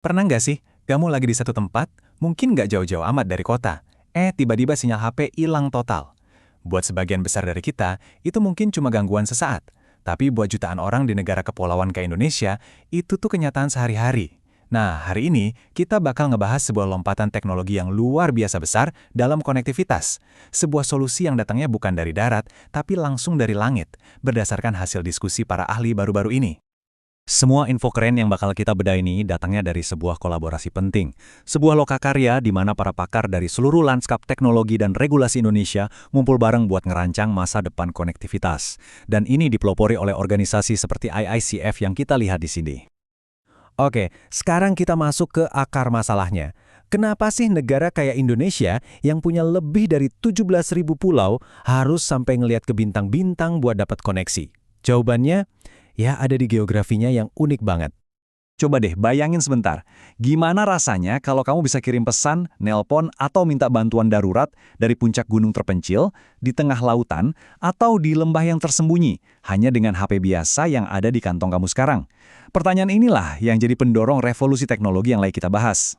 Pernah nggak sih, kamu lagi di satu tempat, mungkin nggak jauh-jauh amat dari kota, tiba-tiba sinyal HP hilang total. Buat sebagian besar dari kita, itu mungkin cuma gangguan sesaat. Tapi buat jutaan orang di negara kepulauan kayak Indonesia, itu tuh kenyataan sehari-hari. Nah, hari ini kita bakal ngebahas sebuah lompatan teknologi yang luar biasa besar dalam konektivitas. Sebuah solusi yang datangnya bukan dari darat, tapi langsung dari langit, berdasarkan hasil diskusi para ahli baru-baru ini. Semua info keren yang bakal kita bedah ini datangnya dari sebuah kolaborasi penting. Sebuah lokakarya di mana para pakar dari seluruh lanskap teknologi dan regulasi Indonesia ngumpul bareng buat ngerancang masa depan konektivitas. Dan ini dipelopori oleh organisasi seperti IICF yang kita lihat di sini. Oke, sekarang kita masuk ke akar masalahnya. Kenapa sih negara kayak Indonesia yang punya lebih dari 17.000 pulau harus sampai ngelihat ke bintang-bintang buat dapat koneksi? Jawabannya, ya ada di geografinya yang unik banget. Coba deh bayangin sebentar, gimana rasanya kalau kamu bisa kirim pesan, nelpon, atau minta bantuan darurat dari puncak gunung terpencil, di tengah lautan, atau di lembah yang tersembunyi, hanya dengan HP biasa yang ada di kantong kamu sekarang. Pertanyaan inilah yang jadi pendorong revolusi teknologi yang lagi kita bahas.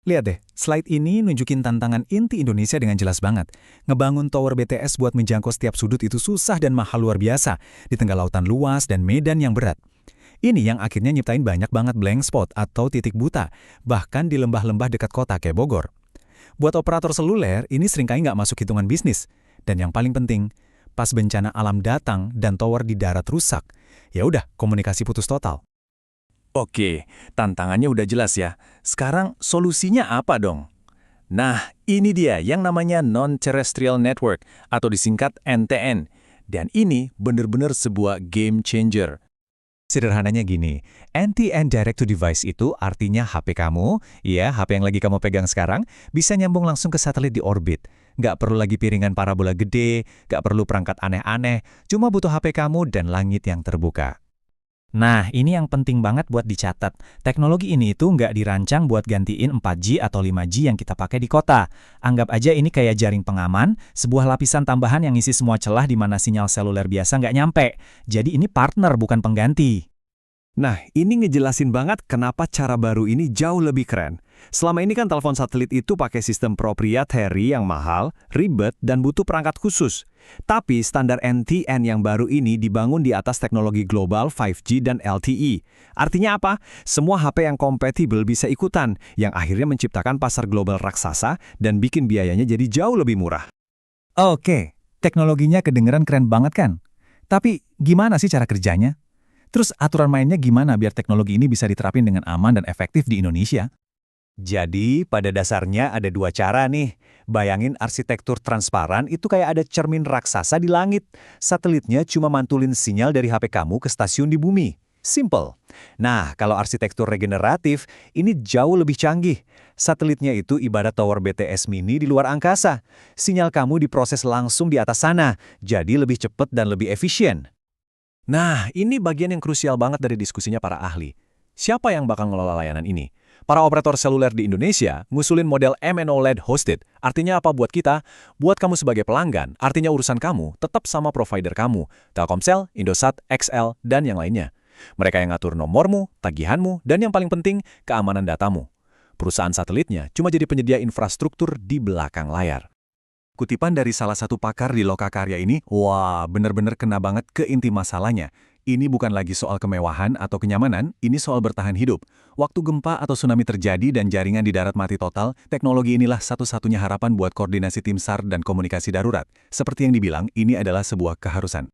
Lihat deh, slide ini nunjukin tantangan inti Indonesia dengan jelas banget. Ngebangun tower BTS buat menjangkau setiap sudut itu susah dan mahal luar biasa, di tengah lautan luas dan medan yang berat. Ini yang akhirnya nyiptain banyak banget blank spot atau titik buta, bahkan di lembah-lembah dekat kota kayak Bogor. Buat operator seluler, ini seringkali nggak masuk hitungan bisnis. Dan yang paling penting, pas bencana alam datang dan tower di darat rusak, ya udah komunikasi putus total. Oke, tantangannya udah jelas ya. Sekarang solusinya apa dong? Nah, ini dia yang namanya Non-Terrestrial Network atau disingkat NTN. Dan ini benar-benar sebuah game changer. Sederhananya gini, NTN Direct to Device itu artinya HP kamu, ya HP yang lagi kamu pegang sekarang, bisa nyambung langsung ke satelit di orbit. Nggak perlu lagi piringan parabola gede, nggak perlu perangkat aneh-aneh, cuma butuh HP kamu dan langit yang terbuka. Nah, ini yang penting banget buat dicatat. Teknologi ini itu nggak dirancang buat gantiin 4G atau 5G yang kita pakai di kota. Anggap aja ini kayak jaring pengaman, sebuah lapisan tambahan yang ngisi semua celah di mana sinyal seluler biasa nggak nyampe. Jadi ini partner bukan pengganti. Nah, ini ngejelasin banget kenapa cara baru ini jauh lebih keren. Selama ini kan telepon satelit itu pakai sistem proprietary yang mahal, ribet, dan butuh perangkat khusus. Tapi standar NTN yang baru ini dibangun di atas teknologi global 5G dan LTE. Artinya apa? Semua HP yang kompatibel bisa ikutan, yang akhirnya menciptakan pasar global raksasa dan bikin biayanya jadi jauh lebih murah. Oke, teknologinya kedengeran keren banget kan? Tapi gimana sih cara kerjanya? Terus aturan mainnya gimana biar teknologi ini bisa diterapin dengan aman dan efektif di Indonesia? Jadi, pada dasarnya ada dua cara nih. Bayangin arsitektur transparan itu kayak ada cermin raksasa di langit. Satelitnya cuma mantulin sinyal dari HP kamu ke stasiun di bumi. Simple. Nah, kalau arsitektur regeneratif, ini jauh lebih canggih. Satelitnya itu ibarat tower BTS mini di luar angkasa. Sinyal kamu diproses langsung di atas sana, jadi lebih cepat dan lebih efisien. Nah, ini bagian yang krusial banget dari diskusinya para ahli. Siapa yang bakal ngelola layanan ini? Para operator seluler di Indonesia ngusulin model MNO-led hosted. Artinya apa buat kita? Buat kamu sebagai pelanggan, artinya urusan kamu tetap sama provider kamu, Telkomsel, Indosat, XL, dan yang lainnya. Mereka yang ngatur nomormu, tagihanmu, dan yang paling penting, keamanan datamu. Perusahaan satelitnya cuma jadi penyedia infrastruktur di belakang layar. Kutipan dari salah satu pakar di Lokakarya ini, wah bener-bener kena banget ke inti masalahnya. Ini bukan lagi soal kemewahan atau kenyamanan, ini soal bertahan hidup. Waktu gempa atau tsunami terjadi dan jaringan di darat mati total, teknologi inilah satu-satunya harapan buat koordinasi tim SAR dan komunikasi darurat. Seperti yang dibilang, ini adalah sebuah keharusan.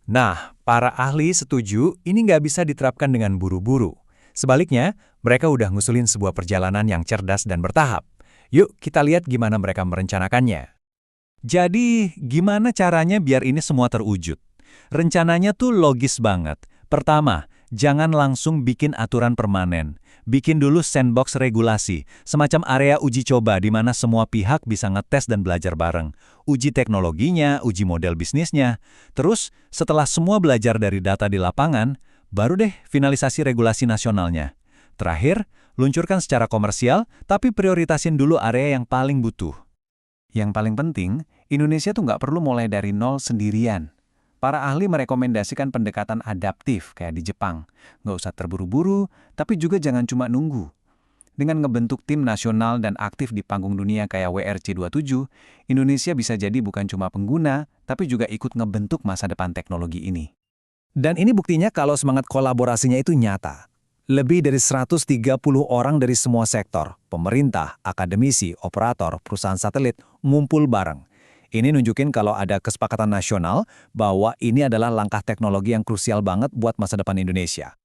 Nah, para ahli setuju ini nggak bisa diterapkan dengan buru-buru. Sebaliknya, mereka udah ngusulin sebuah perjalanan yang cerdas dan bertahap. Yuk kita lihat gimana mereka merencanakannya. Jadi, gimana caranya biar ini semua terwujud? Rencananya tuh logis banget. Pertama, jangan langsung bikin aturan permanen. Bikin dulu sandbox regulasi, semacam area uji coba di mana semua pihak bisa ngetes dan belajar bareng. Uji teknologinya, uji model bisnisnya. Terus, setelah semua belajar dari data di lapangan, baru deh finalisasi regulasi nasionalnya. Terakhir, luncurkan secara komersial, tapi prioritasin dulu area yang paling butuh. Yang paling penting, Indonesia tuh nggak perlu mulai dari nol sendirian. Para ahli merekomendasikan pendekatan adaptif kayak di Jepang. Nggak usah terburu-buru, tapi juga jangan cuma nunggu. Dengan ngebentuk tim nasional dan aktif di panggung dunia kayak WRC27, Indonesia bisa jadi bukan cuma pengguna, tapi juga ikut ngebentuk masa depan teknologi ini. Dan ini buktinya kalau semangat kolaborasinya itu nyata. Lebih dari 130 orang dari semua sektor, pemerintah, akademisi, operator, perusahaan satelit, ngumpul bareng. Ini nunjukin kalau ada kesepakatan nasional bahwa ini adalah langkah teknologi yang krusial banget buat masa depan Indonesia.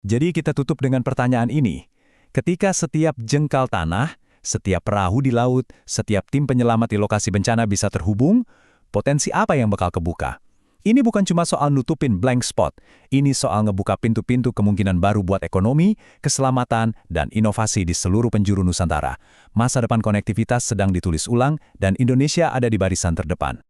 Jadi kita tutup dengan pertanyaan ini. Ketika setiap jengkal tanah, setiap perahu di laut, setiap tim penyelamat di lokasi bencana bisa terhubung, potensi apa yang bakal kebuka? Ini bukan cuma soal nutupin blank spot, ini soal ngebuka pintu-pintu kemungkinan baru buat ekonomi, keselamatan, dan inovasi di seluruh penjuru Nusantara. Masa depan konektivitas sedang ditulis ulang, dan Indonesia ada di barisan terdepan.